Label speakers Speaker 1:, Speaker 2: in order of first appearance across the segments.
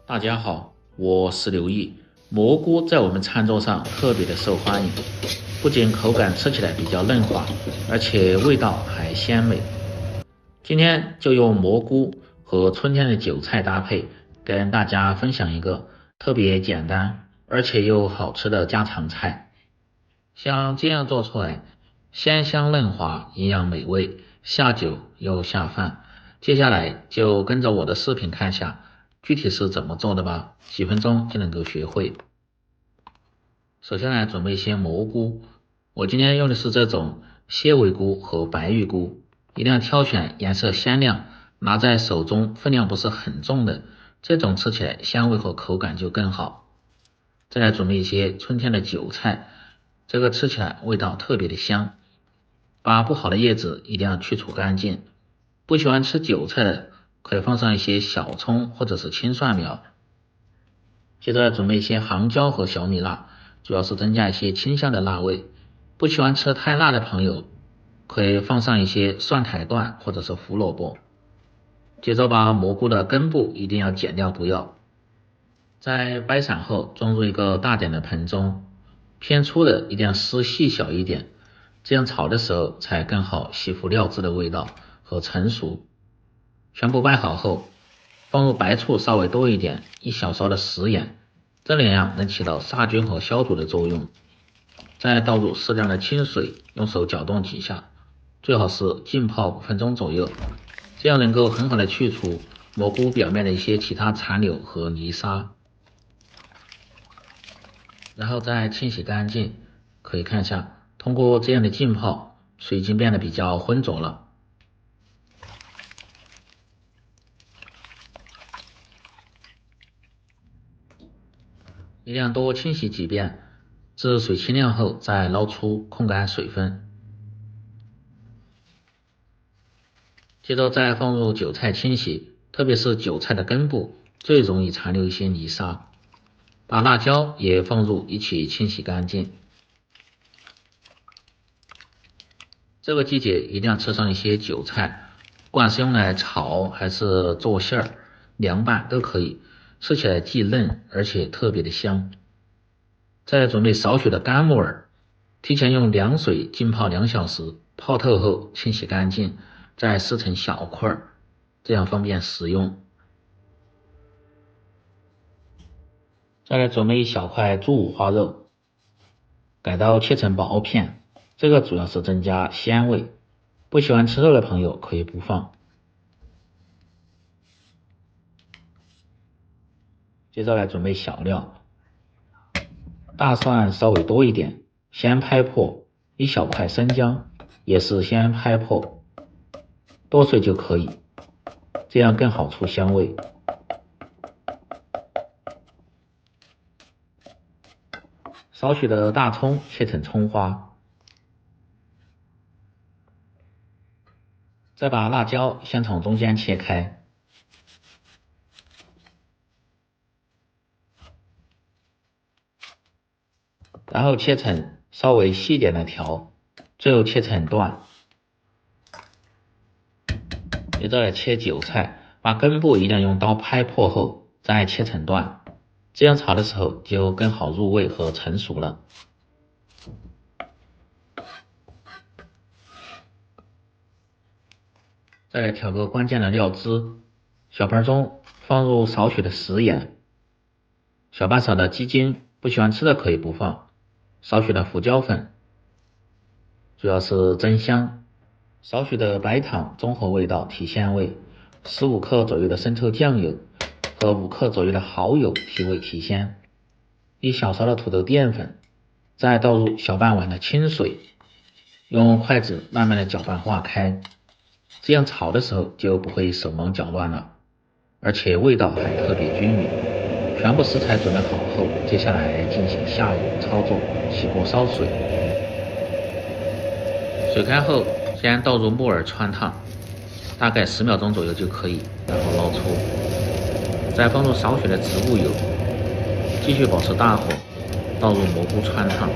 Speaker 1: 大家好，我是刘毅。蘑菇在我们餐桌上特别的受欢迎，不仅口感吃起来比较嫩滑，而且味道还鲜美。今天就用蘑菇和春天的韭菜搭配，跟大家分享一个特别简单而且又好吃的家常菜。像这样做出来，鲜香嫩滑，营养美味，下酒又下饭。接下来就跟着我的视频看下具体是怎么做的吧，几分钟就能够学会。首先来准备一些蘑菇，我今天用的是这种蟹尾菇和白玉菇，一定要挑选颜色鲜亮，拿在手中分量不是很重的，这种吃起来香味和口感就更好。再来准备一些春天的韭菜，这个吃起来味道特别的香。把不好的叶子一定要去除干净，不喜欢吃韭菜的可以放上一些小葱或者是青蒜苗。接着准备一些杭椒和小米辣，主要是增加一些清香的辣味。不喜欢吃太辣的朋友可以放上一些蒜苔段或者是胡萝卜。接着把蘑菇的根部一定要剪掉不要，在掰散后装入一个大点的盆中，偏粗的一定要撕细小一点，这样炒的时候才更好吸附料汁的味道和成熟。全部掰好后，放入白醋稍微多一点，1小勺的食盐，这两样能起到杀菌和消毒的作用。再倒入适量的清水，用手搅动几下，最好是浸泡5分钟左右，这样能够很好的去除蘑菇表面的一些其他残留和泥沙。然后再清洗干净，可以看一下，通过这样的浸泡，水已经变得比较浑浊了。一定要多清洗几遍，至水清亮后再捞出，控干水分。接着再放入韭菜清洗，特别是韭菜的根部最容易残留一些泥沙。把辣椒也放入一起清洗干净。这个季节一定要吃上一些韭菜，不管是用来炒还是做馅儿、凉拌都可以，吃起来既嫩而且特别的香。再准备少许的干木耳，提前用凉水浸泡2小时，泡透后清洗干净，再撕成小块，这样方便食用。再来准备1小块猪五花肉，改刀切成薄片，这个主要是增加鲜味，不喜欢吃肉的朋友可以不放。接着来准备小料，大蒜稍微多一点，先拍破；1小块生姜也是先拍破，多碎就可以，这样更好出香味。少许的大葱切成葱花，再把辣椒先从中间切开，然后切成稍微细点的条，最后切成段。接着来切韭菜，把根部一定要用刀拍破后再切成段，这样炒的时候就更好入味和成熟了。再来调个关键的料汁，小盆中放入少许的食盐，小半勺的鸡精，不喜欢吃的可以不放，少许的胡椒粉，主要是增香，少许的白糖中和味道提鲜味，15克左右的生抽酱油和5克左右的蚝油提味提鲜，1小勺的土豆淀粉，再倒入小半碗的清水，用筷子慢慢的搅拌化开，这样炒的时候就不会手忙脚乱了，而且味道还特别均匀。全部食材准备好后，接下来进行下一步操作，起锅烧水。水开后，先倒入木耳汆烫，大概10秒钟左右就可以，然后捞出。再放入少许的植物油，继续保持大火，倒入蘑菇汆烫。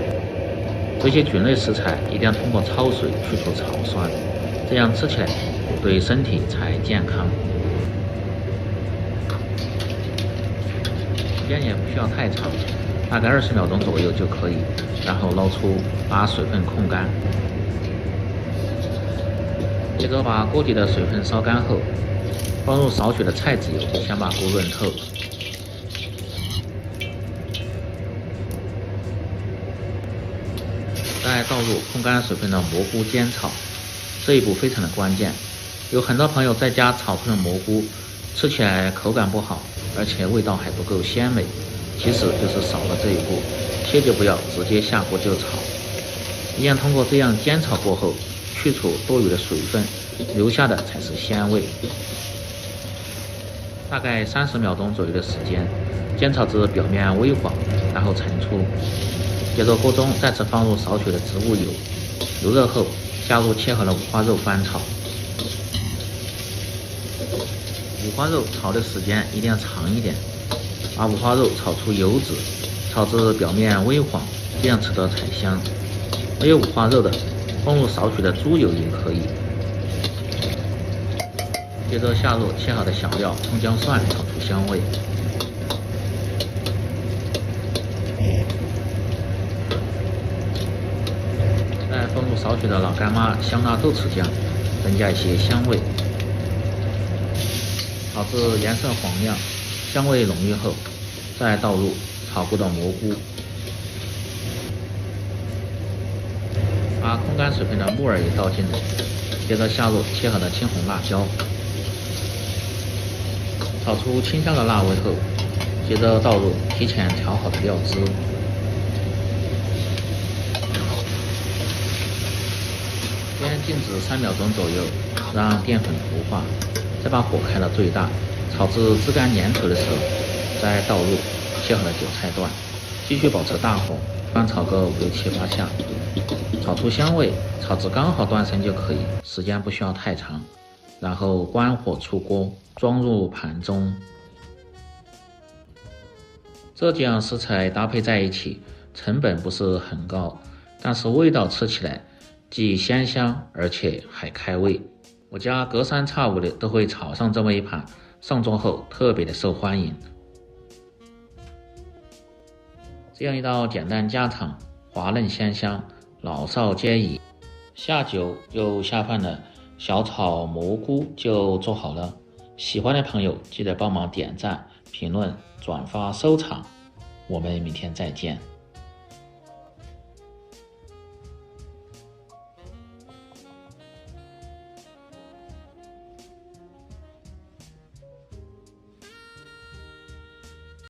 Speaker 1: 这些菌类食材一定要通过焯水去除草酸，这样吃起来对身体才健康。间也不需要太长，大概20秒钟左右就可以。然后捞出，把水分控干。接着把锅底的水分烧干后，放入少许的菜籽油，先把锅润透。再倒入控干水分的蘑菇煎炒，这一步非常的关键。有很多朋友在家炒出的蘑菇，吃起来口感不好，而且味道还不够鲜美，其实就是少了这一步，切记不要直接下锅就炒，一定要通过这样煎炒过后，去除多余的水分，留下的才是鲜味。大概30秒钟左右的时间，煎炒至表面微黄，然后盛出。接着锅中再次放入少许的植物油，油热后加入切好的五花肉翻炒。五花肉炒的时间一定要长一点，把五花肉炒出油脂，炒至表面微黄，这样吃得才香。没有五花肉的，放入少许的猪油也可以。接着下入切好的小料葱姜蒜，炒出香味。再放入少许的老干妈、香辣豆豉酱，增加一些香味。炒至颜色黄亮，香味浓郁后，再倒入炒过的蘑菇，把控干水分的木耳也倒进来，接着下入切好的青红辣椒，炒出清香的辣味后，接着倒入提前调好的料汁。先静止3秒钟左右，让淀粉糊化，再把火开到最大，炒至汁干粘稠的时候，再倒入切好的韭菜段，继续保持大火翻炒个5、6、7、8下，炒出香味，炒至刚好断生就可以，时间不需要太长。然后关火出锅，装入盘中。这几样食材搭配在一起，成本不是很高，但是味道吃起来既鲜香，而且还开胃。我家隔三差五的都会炒上这么一盘，上桌后特别的受欢迎。这样一道简单家常、滑嫩鲜香、老少皆宜、下酒又下饭的小炒蘑菇就做好了。喜欢的朋友记得帮忙点赞、评论、转发、收藏。我们明天再见。